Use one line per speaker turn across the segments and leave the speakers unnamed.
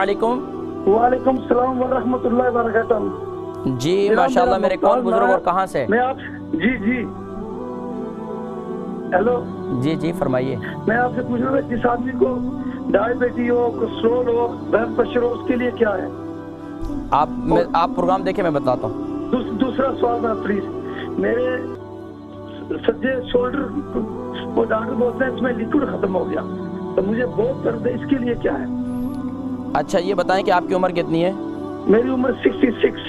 वालेकुम।
वालेकुम सलाम व रहमतुल्लाहि व बरकातहू।
जी माशाल्लाह, मेरे कौन बुजुर्ग और कहाँ से?
मैं आप जी जी हेलो
जी जी फरमाइए।
मैं आपसे पूछ रहा हूँ, जिस आदमी को डायबिटीज हो, कोलेस्ट्रॉल हो, ब्लड प्रेशर हो, उसके लिए क्या है?
आप प्रोग्राम देखे, मैं बताता हूँ।
दूसरा सवाल है प्लीज। मेरे सज्जे शोल्डर वो डॉक्टर बोलते हैं इसमें लिक्विड खत्म हो गया, तो मुझे बहुत दर्द है, इसके लिए क्या है?
अच्छा ये बताएं कि आपकी उम्र कितनी है?
मेरी उम्र 66।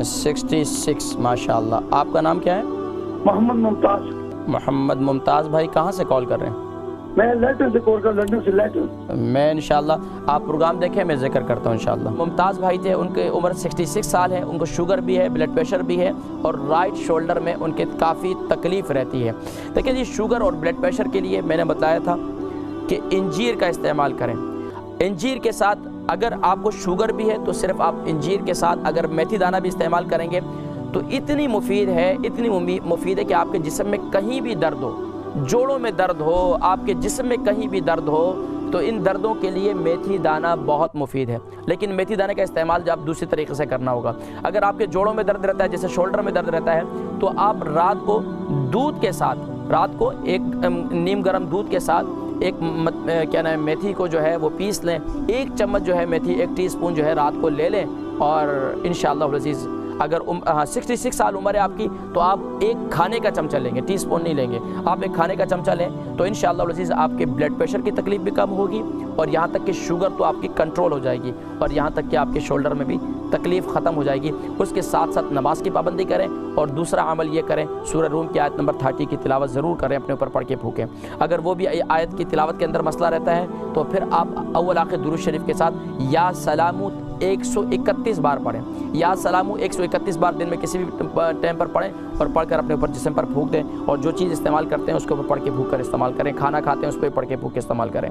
66 माशाल्लाह। आपका नाम क्या है?
मोहम्मद मुमताज।
मोहम्मद मुमताज़ भाई, कहाँ से कॉल कर रहे हैं?
मैं लंदन से कॉल कर, लंदन से लंदन।
मैं इंशाल्लाह आप प्रोग्राम देखें, मैं जिक्र करता हूँ इंशाल्लाह। मुमताज़ भाई थे, उनके उम्र 66 साल है, उनको शुगर भी है, ब्लड प्रेशर भी है और राइट शोल्डर में उनके काफ़ी तकलीफ़ रहती है। देखिए जी, शुगर और ब्लड प्रेशर के लिए मैंने बताया था कि इंजीर का इस्तेमाल करें। इंजीर के साथ अगर आपको शुगर भी है तो सिर्फ आप इंजीर के साथ अगर मेथी दाना भी इस्तेमाल करेंगे तो इतनी मुफीद है, इतनी मुफीद है कि आपके जिस्म में कहीं भी दर्द हो, जोड़ों में दर्द हो, आपके जिस्म में कहीं भी दर्द हो, तो इन दर्दों के लिए मेथी दाना बहुत मुफीद है। लेकिन मेथी दाने का इस्तेमाल जब दूसरी तरीके से करना होगा। अगर आपके जोड़ों में दर्द रहता है, जैसे शोल्डर में दर्द रहता है, तो आप रात को दूध के साथ, रात को एक नीम गर्म दूध के साथ एक क्या नाम है, मेथी को जो है वो पीस लें। 1 चम्मच जो है मेथी, 1 टीस्पून जो है रात को ले लें और इंशाअल्लाह अज़ीज़ अगर 66 साल उम्र है आपकी तो आप एक खाने का चमचा लेंगे, टीस्पून नहीं लेंगे, आप एक खाने का चमचा लें तो इंशाअल्लाह अज़ीज़ आपके ब्लड प्रेशर की तकलीफ़ भी कम होगी और यहाँ तक कि शुगर तो आपकी कंट्रोल हो जाएगी और यहाँ तक कि आपके शोल्डर में भी तकलीफ़ ख़त्म हो जाएगी। उसके साथ साथ नमाज की पाबंदी करें और दूसरा अमल ये करें, सूरह रूम की आयत नंबर 30 की तिलावत ज़रूर करें, अपने ऊपर पढ़ के फूकें। अगर वो भी आयत की तिलावत के अंदर मसला रहता है तो फिर आप अव्वल आखिर दुरूद शरीफ के साथ या सलामू 131 बार पढ़ें। या सलामू 131 बार दिन में किसी भी टाइम पर पढ़ें और पढ़कर अपने ऊपर जिस्म पर फूंक दें और जो चीज़ इस्तेमाल करते हैं उसके ऊपर पढ़ के फूंक कर इस्तेमाल करें। खाना खाते हैं उस पर पढ़ के फूंक के इस्तेमाल करें।